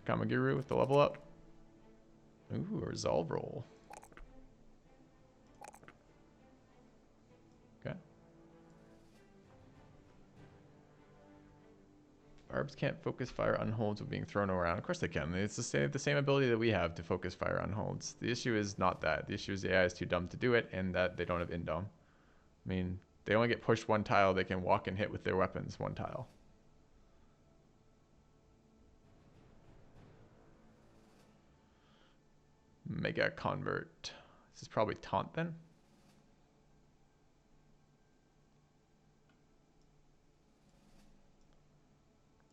Kamagiru with the level up. Ooh, a resolve roll. Okay. Barbs can't focus fire on holds with being thrown around. Of course they can. It's the same ability that we have to focus fire on holds. The issue is not that. The issue is the AI is too dumb to do it, and that they don't have indom. I mean, they only get pushed one tile. They can walk and hit with their weapons one tile. Mega convert. This is probably taunt then.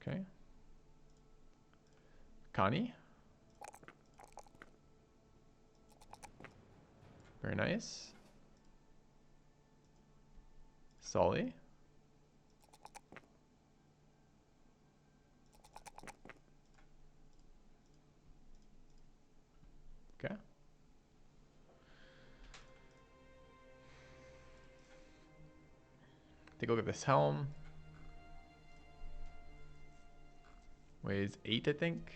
Okay. Connie. Very nice. Solly. Okay. Take a look at this helm. Weighs 8, I think.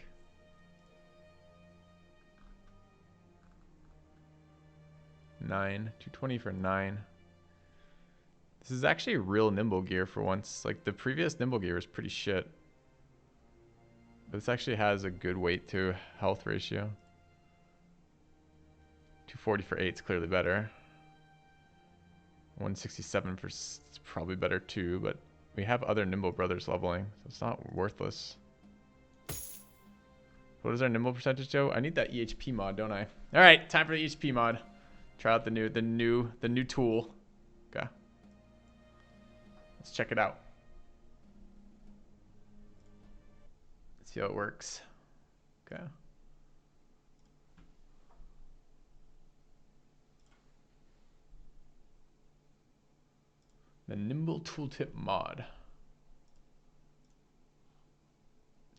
$9. $220 for 9. This is actually real nimble gear for once. Like the previous nimble gear was pretty shit. But this actually has a good weight to health ratio. 240 for 8 is clearly better. 167 for it's probably better too, but we have other Nimble Brothers leveling, so it's not worthless. What is our nimble percentage, Joe? I need that EHP mod, don't I? All right, time for the EHP mod. Try out the new tool. Okay. Let's check it out. Let's see how it works. Okay. The Nimble Tooltip mod.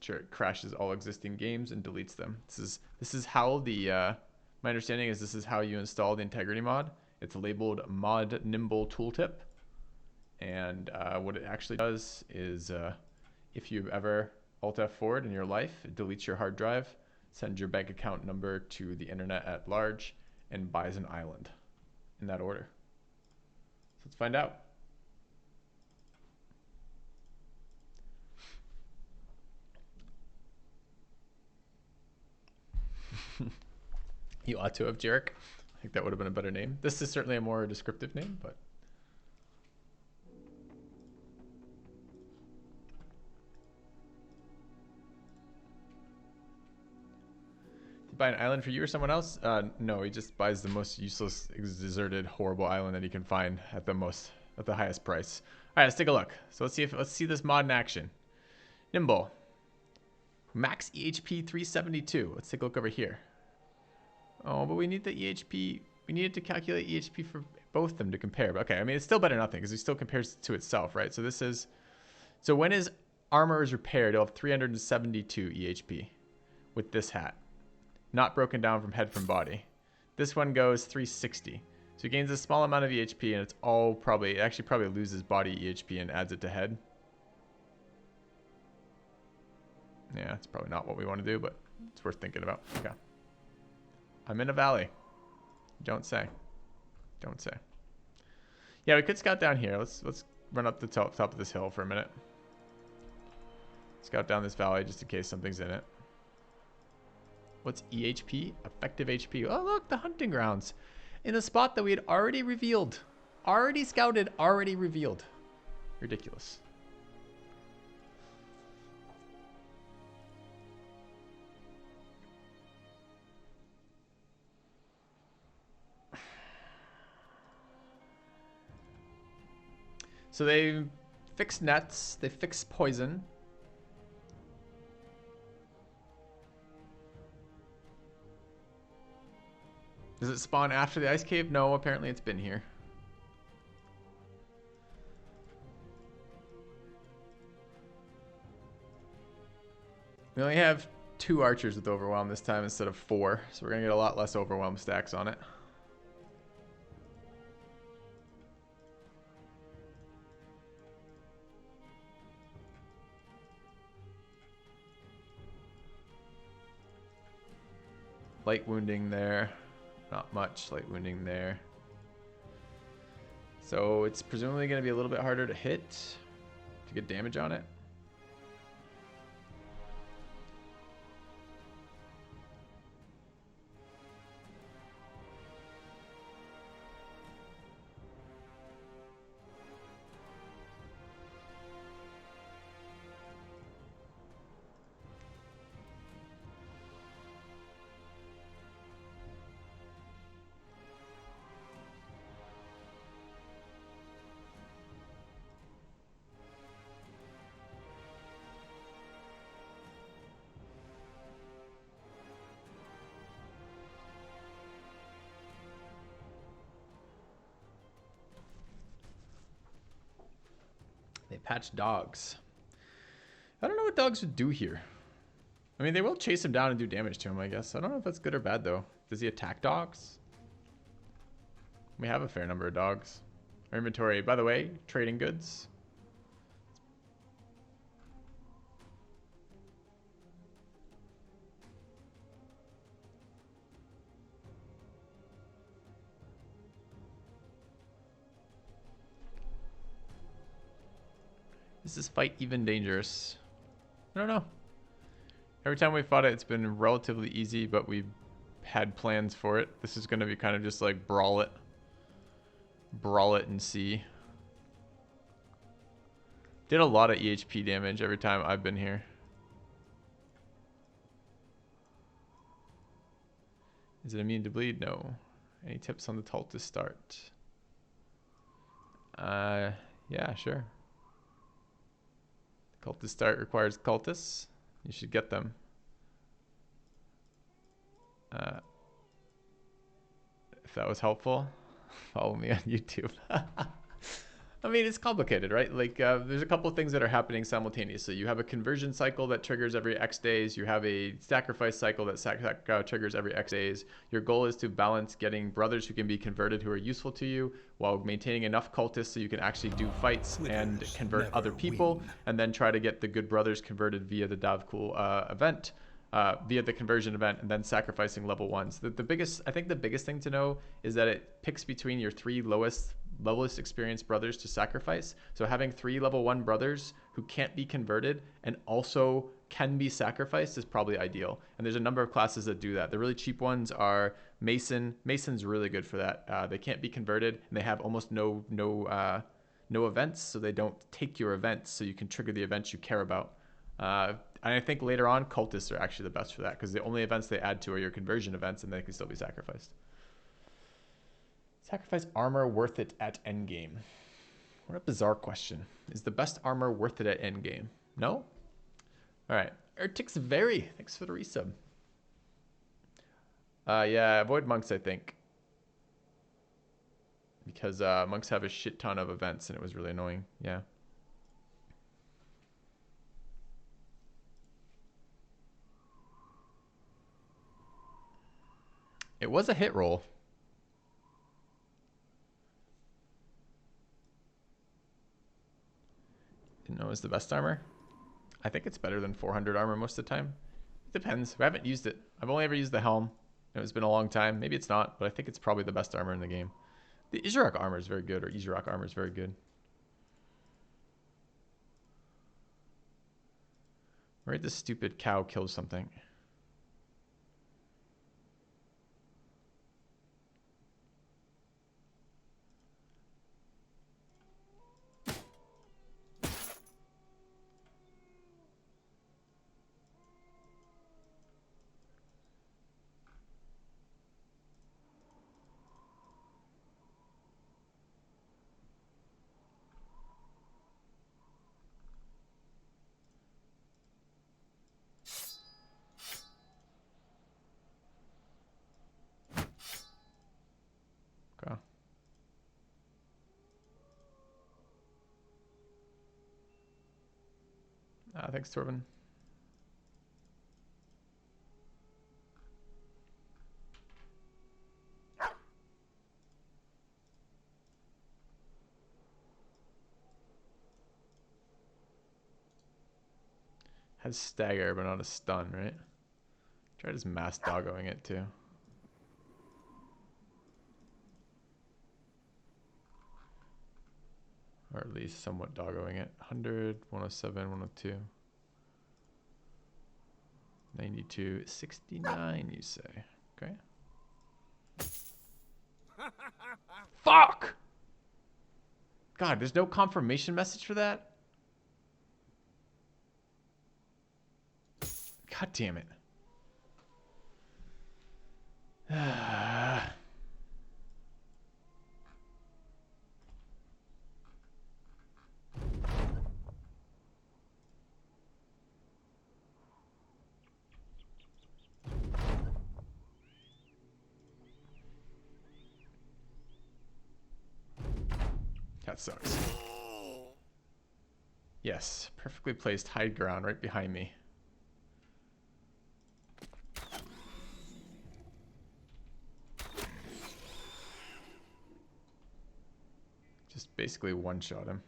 Sure, it crashes all existing games and deletes them. This is how the my understanding is this is how you install the integrity mod. It's labeled mod nimble tooltip, and what it actually does is if you've ever Alt F4'd in your life, it deletes your hard drive, sends your bank account number to the internet at large, and buys an island in that order. So let's find out. You ought to have, Jarek. I think that would have been a better name. This is certainly a more descriptive name, but. Did you buy an island for you or someone else? No, he just buys the most useless, deserted, horrible island that he can find at the highest price. All right, let's take a look. So let's see this mod in action. Nimble. Max EHP 372. Let's take a look over here. Oh, but we need the EHP. We needed to calculate EHP for both of them to compare. But okay, I mean, it's still better than nothing because it still compares to itself, right? So this is, so when his armor is repaired, it'll have 372 EHP with this hat. Not broken down from head from body. This one goes 360. So he gains a small amount of EHP and it's all probably, it actually probably loses body EHP and adds it to head. Yeah, it's probably not what we want to do, but it's worth thinking about. Okay. I'm in a valley. Don't say. Don't say. Yeah, we could scout down here. Let's run up the top of this hill for a minute. Scout down this valley just in case something's in it. What's EHP? Effective HP. Oh, look, the hunting grounds. In a spot that we had already revealed. Already scouted, already revealed. Ridiculous. So they fix nets, they fix poison. Does it spawn after the ice cave? No, apparently it's been here. We only have 2 archers with overwhelm this time instead of 4, so we're gonna get a lot less overwhelm stacks on it. light wounding there. Not much light wounding there. So it's presumably going to be a little bit harder to hit to get damage on it. They patch dogs. I don't know what dogs would do here. I mean, they will chase him down and do damage to him, I guess. I don't know if that's good or bad, though. Does he attack dogs? We have a fair number of dogs. Our inventory, by the way, trading goods. Is this fight even dangerous? I don't know. Every time we fought it, it's been relatively easy, but we had plans for it. This is going to be kind of just like brawl it. Brawl it and see. Did a lot of EHP damage every time I've been here. Is it immune to bleed? No. Any tips on the Cultist start? Yeah, sure. Cultist start requires cultists. You should get them. If that was helpful, follow me on YouTube. I mean, it's complicated, right? Like, there's a couple of things that are happening simultaneously. You have a conversion cycle that triggers every X days. You have a sacrifice cycle that triggers every X days. Your goal is to balance getting brothers who can be converted who are useful to you while maintaining enough cultists so you can actually do fights and convert other people, and then try to get the good brothers converted via the Davkul event. Via the conversion event, and then sacrificing level ones. I think the biggest thing to know is that it picks between your three lowest experienced brothers to sacrifice. So having 3 level 1 brothers who can't be converted and also can be sacrificed is probably ideal. And there's a number of classes that do that. The really cheap ones are Mason. Mason's really good for that. They can't be converted, and they have almost no events, so they don't take your events, so you can trigger the events you care about. And I think later on, cultists are actually the best for that, because the only events they add to are your conversion events, and they can still be sacrificed. Sacrifice armor worth it at endgame? What a bizarre question. Is the best armor worth it at endgame? No? Alright. Ertix Very. Thanks for the resub. Yeah, avoid monks, I think. Because monks have a shit ton of events, and it was really annoying. Yeah. It was a hit roll. Didn't know it was the best armor. I think it's better than 400 armor most of the time. It depends. I haven't used it. I've only ever used the helm. It's been a long time. Maybe it's not, but I think it's probably the best armor in the game. The Isharok armor is very good, or Isharok armor is very good. Where did this stupid cow kill something? Okay. Thanks, Torben. Has stagger, but not a stun, right? Try just mass doggoing it too. Or at least somewhat doggoing it. 100, 107, 102. 92, 69, you say. Okay. Fuck! God, there's no confirmation message for that? God damn it. That sucks. Yes, perfectly placed hide ground right behind me. Just basically one-shot him.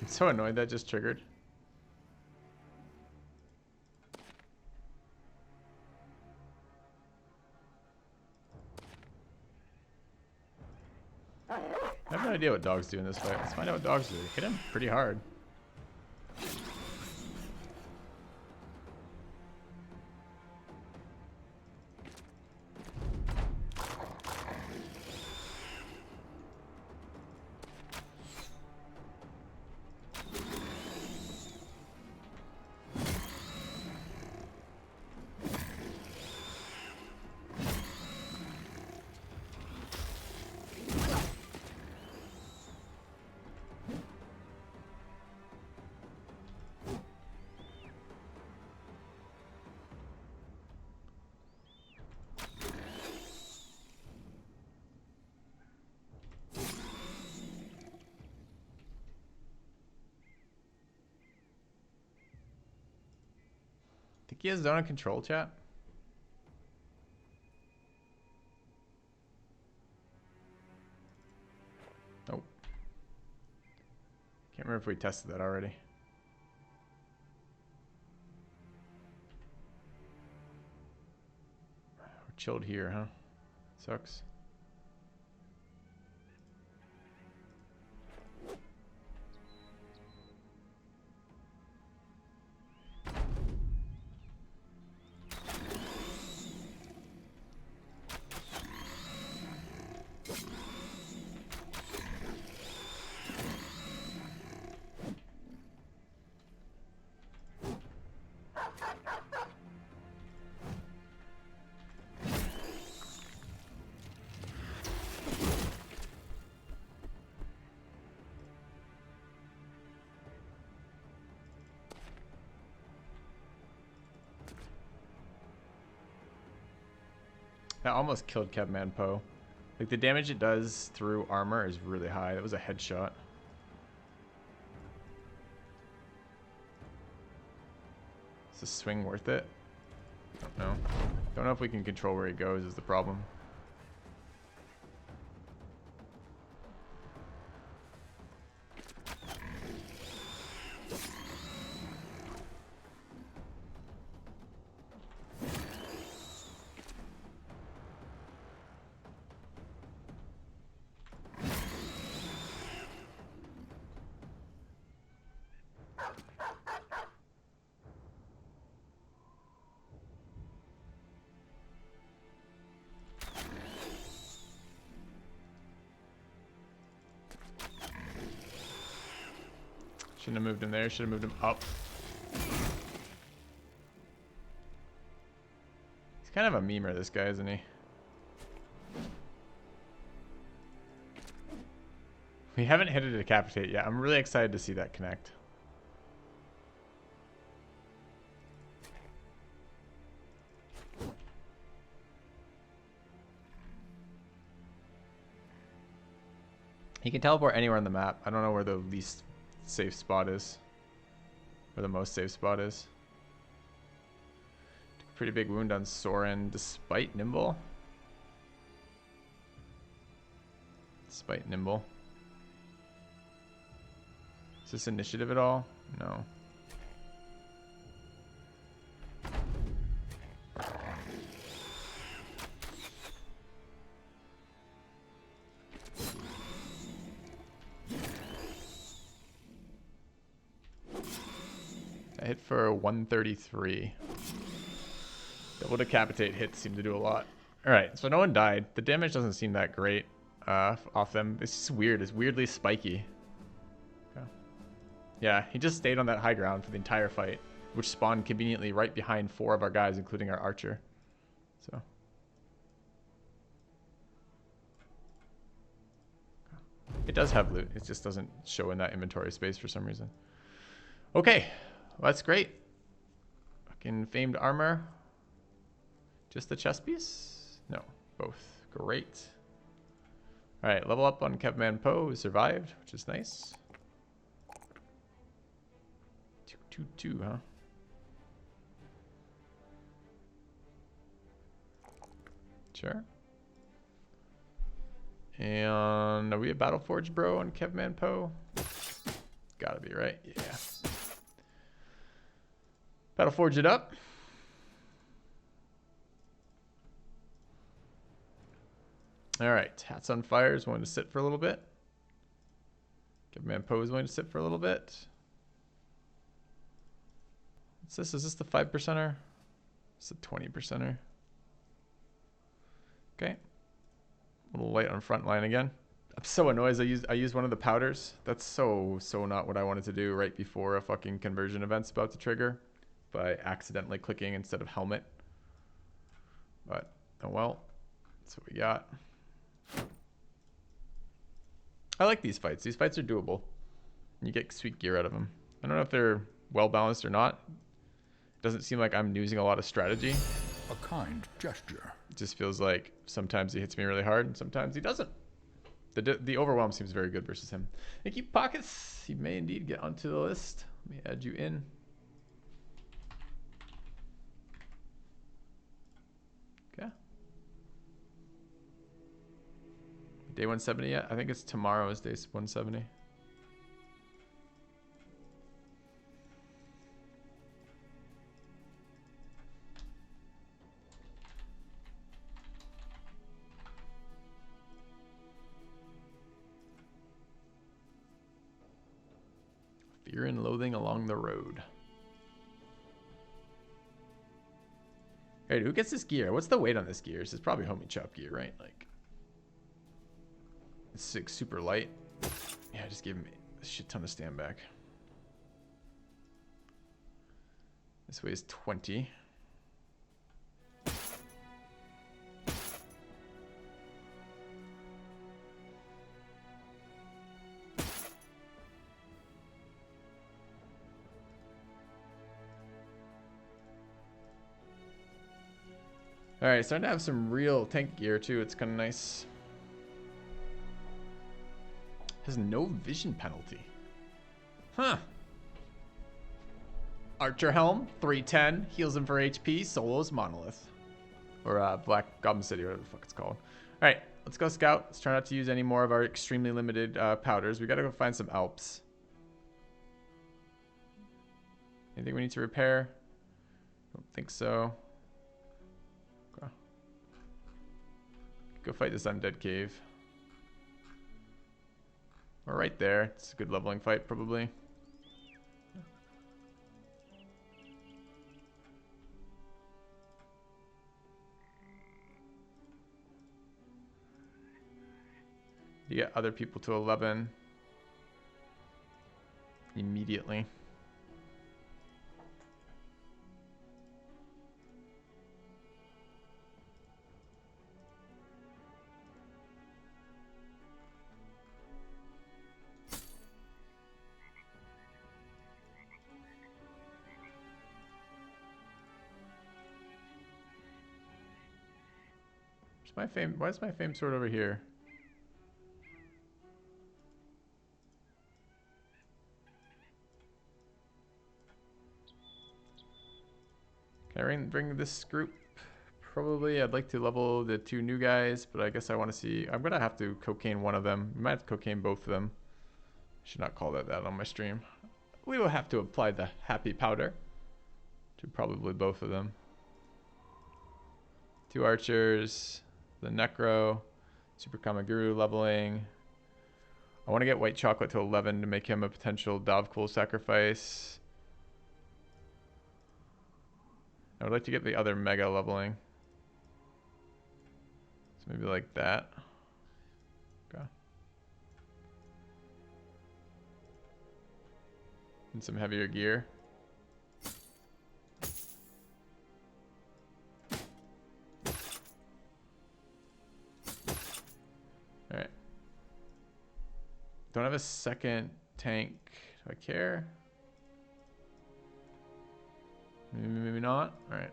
I'm so annoyed that just triggered. I have no idea what dogs do in this fight. Let's find out what dogs do. Hit him pretty hard. Think he has zone of control, chat? Nope. Can't remember if we tested that already. We're chilled here, huh? Sucks. That almost killed Kevman Poe. Like, the damage it does through armor is really high. That was a headshot. Is the swing worth it? Don't know. Don't know if we can control where he goes is the problem. Shouldn't have moved him there. Should have moved him up. He's kind of a memer, this guy, isn't he? We haven't hit a decapitate yet. I'm really excited to see that connect. He can teleport anywhere on the map. I don't know where the least safe spot is. Where the most safe spot is. Pretty big wound on Soren despite Nimble. Despite Nimble. Is this initiative at all? No. I hit for 133. Double decapitate hits seem to do a lot. Alright, so no one died. The damage doesn't seem that great off them. It's just weird. It's weirdly spiky. Okay. Yeah, he just stayed on that high ground for the entire fight, which spawned conveniently right behind 4 of our guys, including our archer. So. It does have loot. It just doesn't show in that inventory space for some reason. Okay. Well, that's great. Fucking famed armor. Just the chest piece? No, both. Great. Alright, level up on Kevman Poe. Survived, which is nice. 2-2-2, huh? Sure. And are we a Battleforge bro on Kevman Poe? Gotta be, right? Yeah. Battleforge it up. Alright, Hats on Fire is going to sit for a little bit. Kevman Poe is going to sit for a little bit. What's this? Is this the 5%er? It's the 20%er. Okay. A little light on front line again. I'm so annoyed I used one of the powders. That's so not what I wanted to do right before a fucking conversion event's about to trigger. By accidentally clicking instead of helmet. But, oh well. That's what we got. I like these fights. These fights are doable. You get sweet gear out of them. I don't know if they're well balanced or not. It doesn't seem like I'm using a lot of strategy. A kind gesture. It just feels like sometimes he hits me really hard and sometimes he doesn't. The overwhelm seems very good versus him. Thank you, Pockets. You may indeed get onto the list. Let me add you in. Okay. Day 170 yet? I think it's tomorrow is day 170. Fear and loathing along the road. Hey, who gets this gear? What's the weight on this gear? This is probably homie chop gear, right? Like, it's super light. Yeah, just give me a shit ton of stand back. This weighs 20. Alright, starting to have some real tank gear too. It's kind of nice. Has no vision penalty. Huh. Archer Helm, 310. Heals him for HP. Solos Monolith. Or Black Goblin City, or whatever the fuck it's called. Alright, let's go scout. Let's try not to use any more of our extremely limited powders. We gotta go find some Alps. Anything we need to repair? Don't think so. Go fight this Undead cave. We're right there. It's a good leveling fight, probably. You get other people to 11 immediately. Why is my fame sword over here? Can I bring this group? Probably. I'd like to level the 2 new guys, but I guess I want to see. I'm gonna have to cocaine one of them. We might have to cocaine both of them. Should not call that on my stream. We will have to apply the happy powder to probably both of them. 2 archers, the necro, super Kamaguru leveling. I want to get white chocolate to 11 to make him a potential Dovkul sacrifice. I would like to get the other mega leveling. So maybe like that. Okay. And some heavier gear. Alright. Don't have a second tank. Do I care? Maybe not. Alright.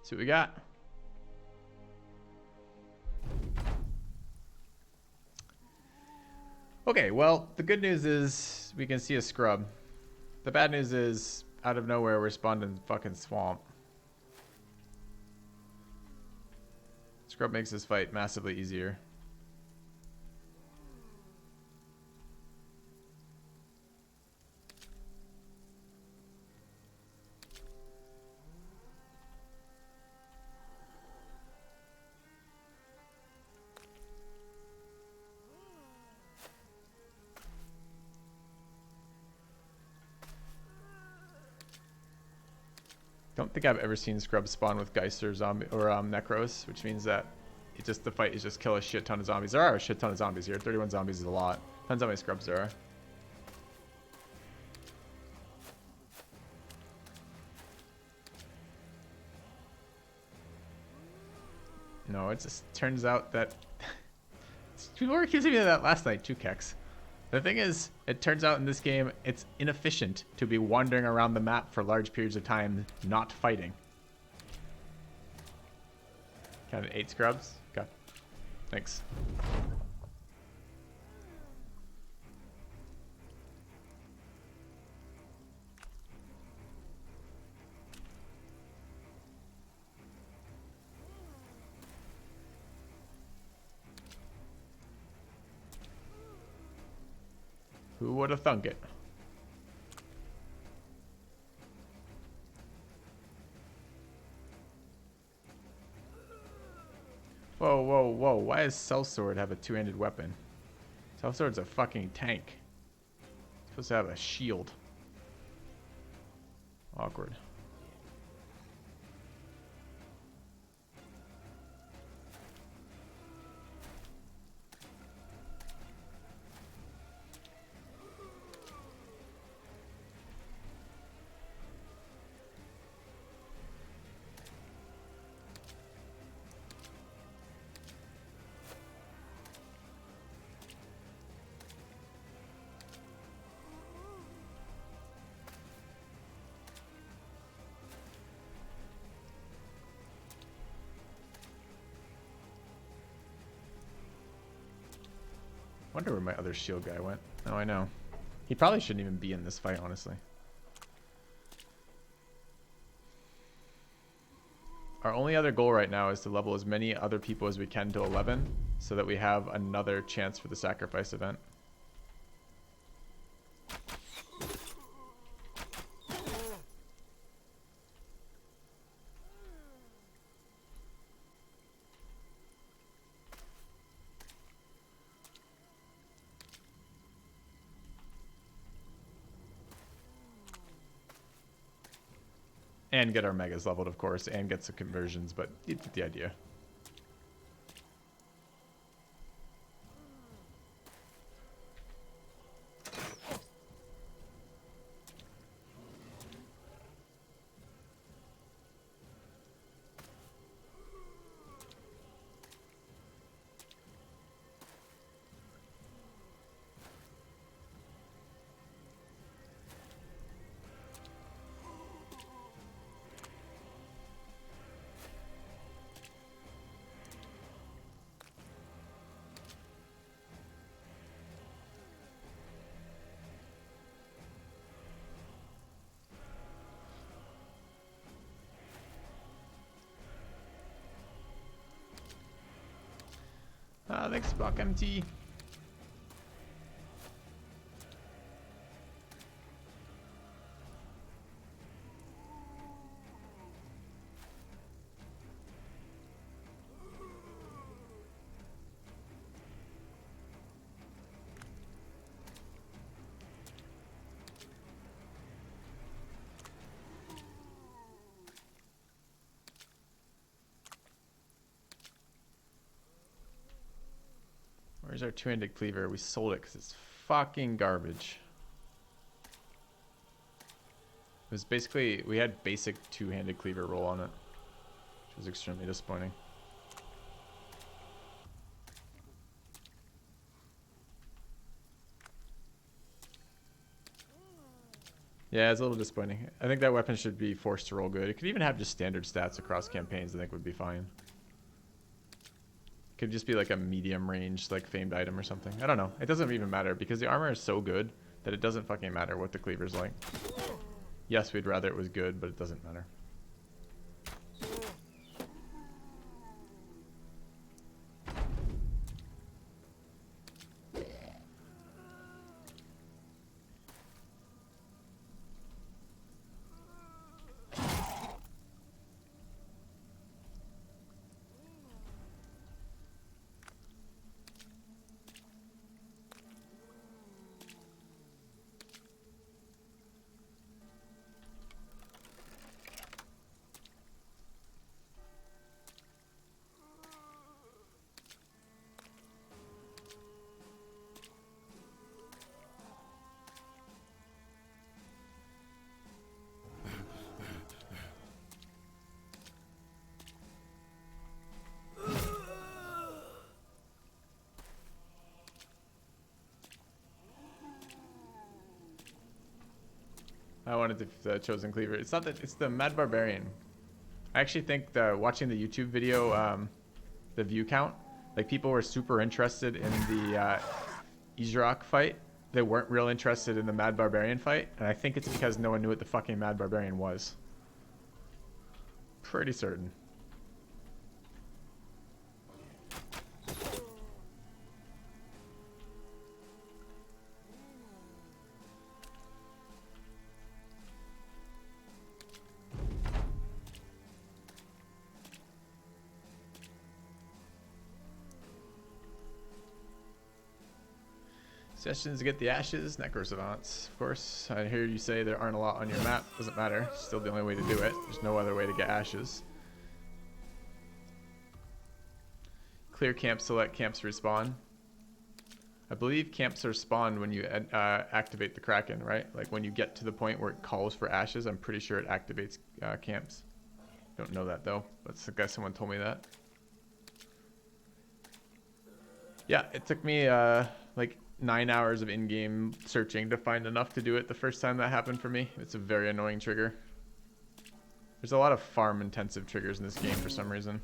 See what we got. Okay, well, the good news is we can see a scrub. The bad news is, out of nowhere, we're spawned in fucking swamp. Scrub makes this fight massively easier. Don't think I've ever seen Scrub spawn with Geister or Necros, which means that the fight is just kill a shit ton of zombies. There are a shit ton of zombies here. 31 zombies is a lot. Depends how many Scrubs there are. No, it just turns out that people were accusing me of that last night too, Kex. The thing is, it turns out in this game, it's inefficient to be wandering around the map for large periods of time, not fighting. Counted 8 Scrubs? Okay. Thanks. Who would have thunk it? Whoa, whoa, whoa. Why does Sellsword have a 2-handed weapon? Sellsword's a fucking tank. It's supposed to have a shield. Awkward. Wonder where my other shield guy went. Oh, I know. He probably shouldn't even be in this fight, honestly. Our only other goal right now is to level as many other people as we can to 11 so that we have another chance for the sacrifice event. And get our megas leveled, of course, and get some conversions, but you get the idea. Thanks, Buck MT. Where's our two-handed cleaver? We sold it because it's fucking garbage. It was basically, we had basic two-handed cleaver roll on it, which was extremely disappointing. Yeah, it's a little disappointing. I think that weapon should be forced to roll good. It could even have just standard stats across campaigns. I think would be fine. Could just be like a medium range, like famed item or something. I don't know. It doesn't even matter because the armor is so good that it doesn't fucking matter what the cleaver's like. Yes, we'd rather it was good, but it doesn't matter. I wanted the chosen cleaver. It's not that, it's the Mad Barbarian. I actually think watching the YouTube video, the view count, like people were super interested in the Izrak fight. They weren't real interested in the Mad Barbarian fight, and I think it's because no one knew what the fucking Mad Barbarian was. Pretty certain. Suggestions to get the ashes, Necro Savants, of course. I hear you say there aren't a lot on your map. Doesn't matter. Still the only way to do it. There's no other way to get ashes. Clear camps to let camps respawn. I believe camps are spawned when you activate the Kraken, right? Like when you get to the point where it calls for ashes, I'm pretty sure it activates camps. Don't know that though. That's the guy, someone told me that. Yeah, it took me like 9 hours of in-game searching to find enough to do it the first time that happened for me. It's a very annoying trigger. There's a lot of farm-intensive triggers in this game for some reason.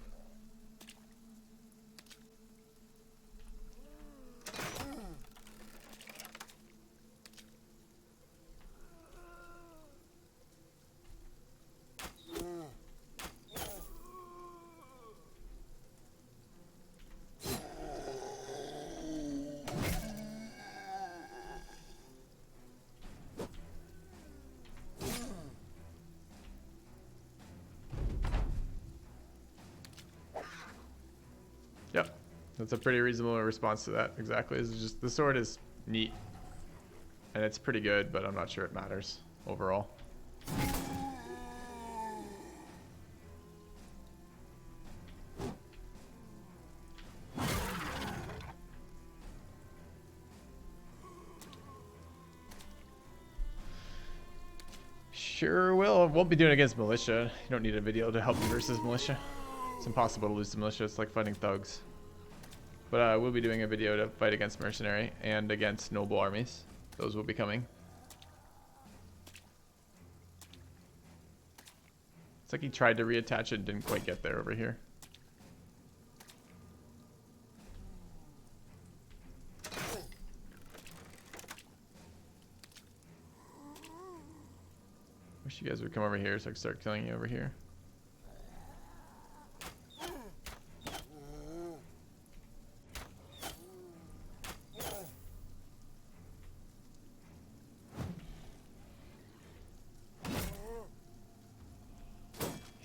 Yep, that's a pretty reasonable response to that. Exactly. It's just the sword is neat and it's pretty good, but I'm not sure it matters overall. Sure will. Won't be doing it against militia. You don't need a video to help you versus militia. It's impossible to lose to militia. It's like fighting thugs. But we'll be doing a video to fight against mercenary and against noble armies. Those will be coming. It's like he tried to reattach it, didn't quite get there over here. Wish you guys would come over here so I can start killing you over here.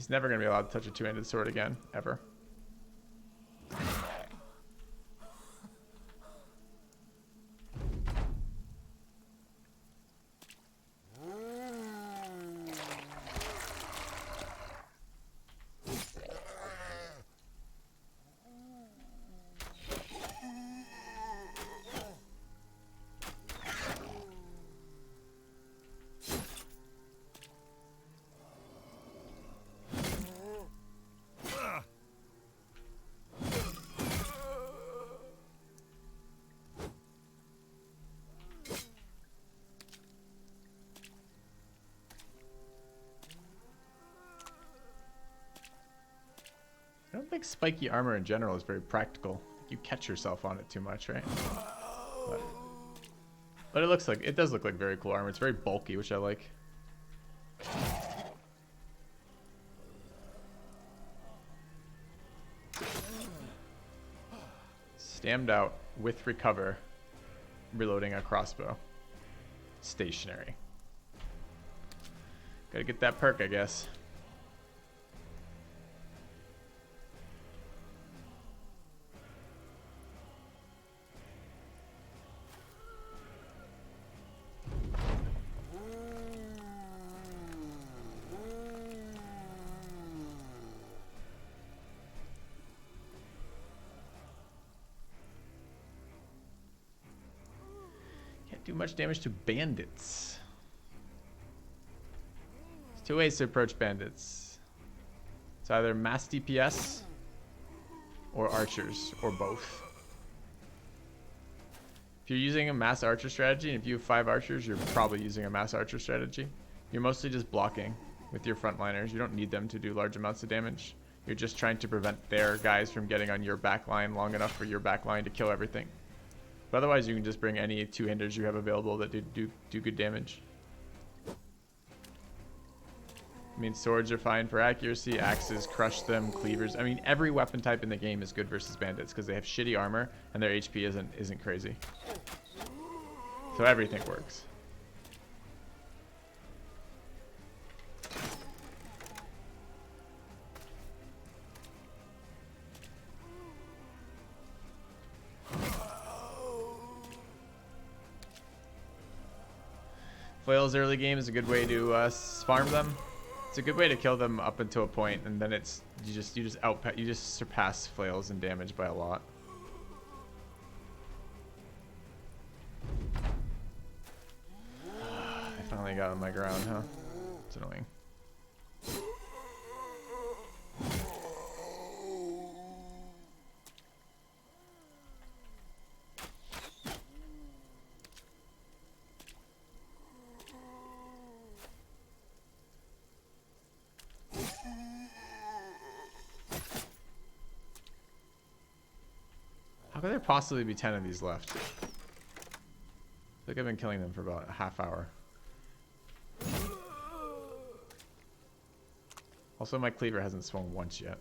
He's never going to be allowed to touch a two-handed sword again, ever. I don't think spiky armor in general is very practical. You catch yourself on it too much, right? But it looks like, it does look like very cool armor. It's very bulky, which I like. Stammed out with recover, reloading a crossbow. Stationary. Gotta get that perk, I guess. Do much damage to bandits. There's two ways to approach bandits. It's either mass DPS or archers, or both. If you're using a mass archer strategy, and if you have 5 archers, you're probably using a mass archer strategy. You're mostly just blocking with your frontliners. You don't need them to do large amounts of damage. You're just trying to prevent their guys from getting on your back line long enough for your back line to kill everything. But otherwise, you can just bring any two-handers you have available that do good damage. I mean, swords are fine for accuracy, axes, crush them, cleavers. I mean, every weapon type in the game is good versus bandits because they have shitty armor and their HP isn't crazy. So everything works. Flails early game is a good way to farm them. It's a good way to kill them up until a point, and then it's you just surpass flails in damage by a lot. I finally got on my ground, huh? It's annoying. How could there possibly be 10 of these left? I think I've been killing them for about a half hour. Also, my cleaver hasn't swung once yet.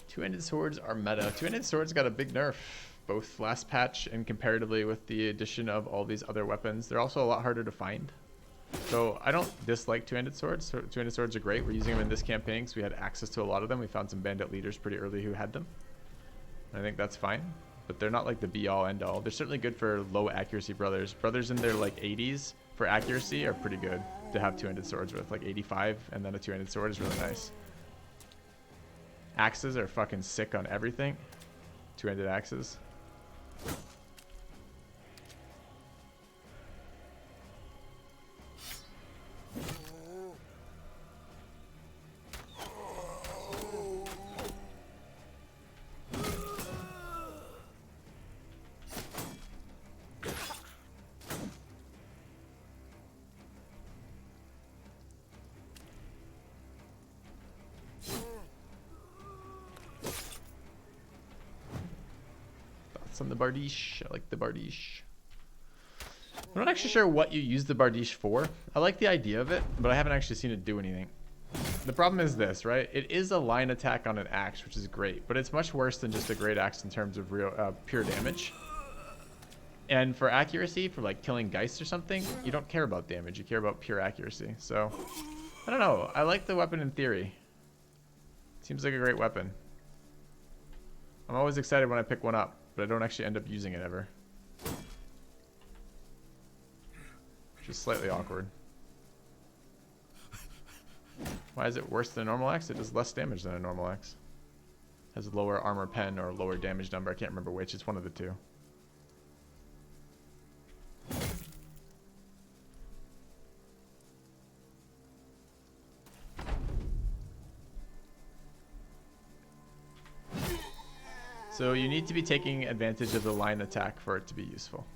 Two-handed swords are meta. Two-handed swords got a big nerf, both last patch and comparatively with the addition of all these other weapons. They're also a lot harder to find. So I don't dislike two-handed swords. Two-handed swords are great. We're using them in this campaign because we had access to a lot of them. We found some bandit leaders pretty early who had them. And I think that's fine. But they're not like the be-all, end-all. They're certainly good for low-accuracy brothers. Brothers in their like 80s for accuracy are pretty good to have two-handed swords with. Like 85 and then a two-handed sword is really nice. Axes are fucking sick on everything. Two-handed axes. On the Bardiche. I like the Bardiche. I'm not actually sure what you use the Bardiche for. I like the idea of it, but I haven't actually seen it do anything. The problem is this, right? It is a line attack on an axe, which is great, but it's much worse than just a great axe in terms of real pure damage. And for accuracy, for like killing Geist or something, you don't care about damage. You care about pure accuracy. So, I don't know. I like the weapon in theory. Seems like a great weapon. I'm always excited when I pick one up, but I don't actually end up using it ever. Which is slightly awkward. Why is it worse than a normal axe? It does less damage than a normal axe. Has a lower armor pen or lower damage number. I can't remember which. It's one of the two. So you need to be taking advantage of the line attack for it to be useful.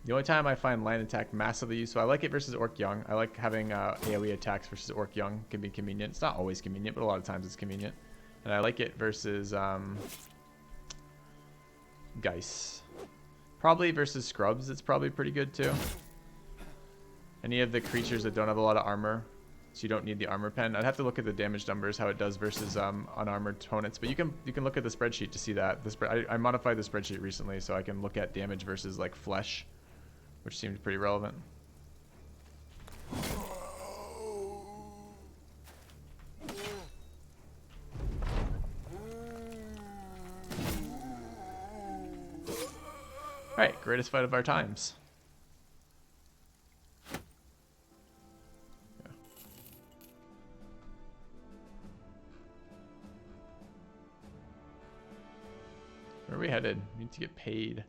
The only time I find line attack massively useful, I like it versus Orc Young. I like having AoE attacks versus Orc Young. Can be convenient. It's not always convenient, but a lot of times it's convenient. And I like it versus Geist. Probably versus Scrubs, it's probably pretty good too. Any of the creatures that don't have a lot of armor, so you don't need the armor pen. I'd have to look at the damage numbers, how it does versus unarmored opponents. But you can look at the spreadsheet to see that. I modified the spreadsheet recently, so I can look at damage versus like flesh, which seems pretty relevant. All right, greatest fight of our times. Yeah. Where are we headed? We need to get paid.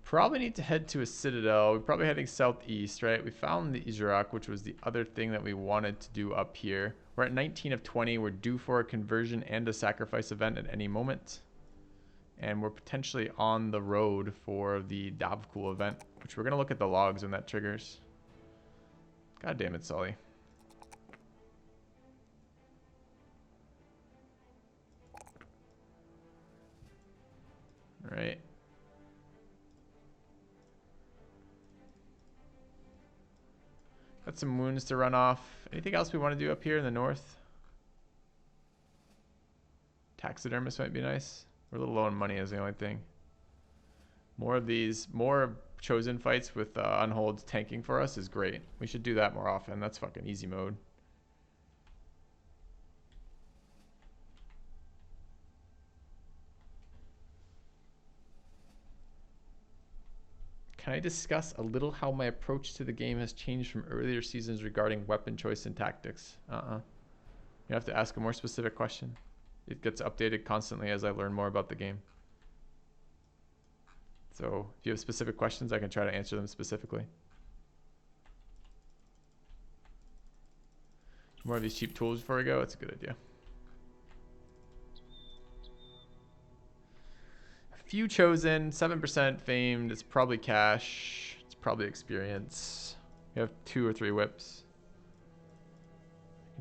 Probably need to head to a citadel. We're probably heading southeast, right? We found the Isharak, which was the other thing that we wanted to do up here. We're at 19 of 20. We're due for a conversion and a sacrifice event at any moment. And we're potentially on the road for the Davkul event, which we're going to look at the logs when that triggers. God damn it, Sully. All right. Got some wounds to run off. Anything else we want to do up here in the north? Taxidermist might be nice. We're a little low on money is the only thing. More of these, more chosen fights with unholds tanking for us is great. We should do that more often. That's fucking easy mode. Can I discuss a little how my approach to the game has changed from earlier seasons regarding weapon choice and tactics? You have to ask a more specific question. It gets updated constantly as I learn more about the game. So if you have specific questions, I can try to answer them specifically. More of these cheap tools before we go? It's a good idea. A few chosen, 7% famed. It's probably cash. It's probably experience. You have 2 or 3 whips.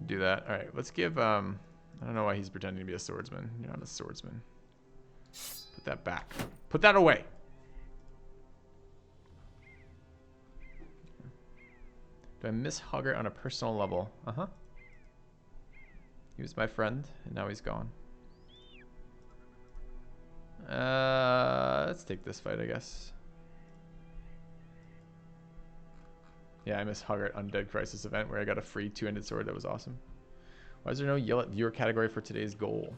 Do that. All right, let's give... I don't know why he's pretending to be a swordsman. You're not a swordsman. Put that back. Put that away. Do I miss Hogger on a personal level? Uh-huh. He was my friend, and now he's gone. Let's take this fight, I guess. Yeah, I miss Hogger at Undead Crisis event where I got a free 2-handed sword. That was awesome. Why is there no yell at viewer category for today's goal?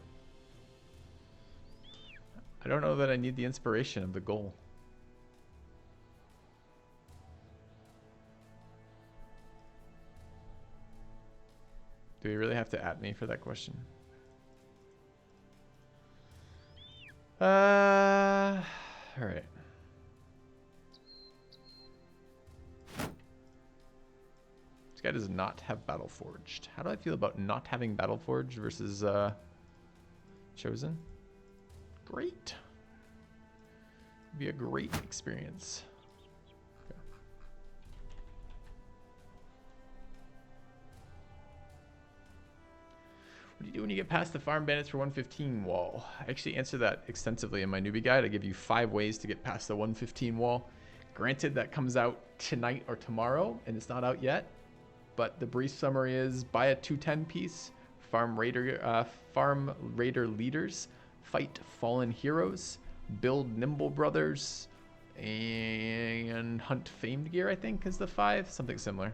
I don't know that I need the inspiration of the goal. Do we really have to at me for that question? All right. This guy does not have Battleforged. How do I feel about not having Battleforged versus Chosen? Great. Be a great experience. Okay. What do you do when you get past the farm bandits for 115 wall? I actually answer that extensively in my newbie guide. I give you 5 ways to get past the 115 wall. Granted, that comes out tonight or tomorrow, and it's not out yet. But the brief summary is: buy a 210 piece, farm raider leaders, fight fallen heroes, Build Nimble Brothers, and Hunt Famed Gear, I think, is the 5. Something similar.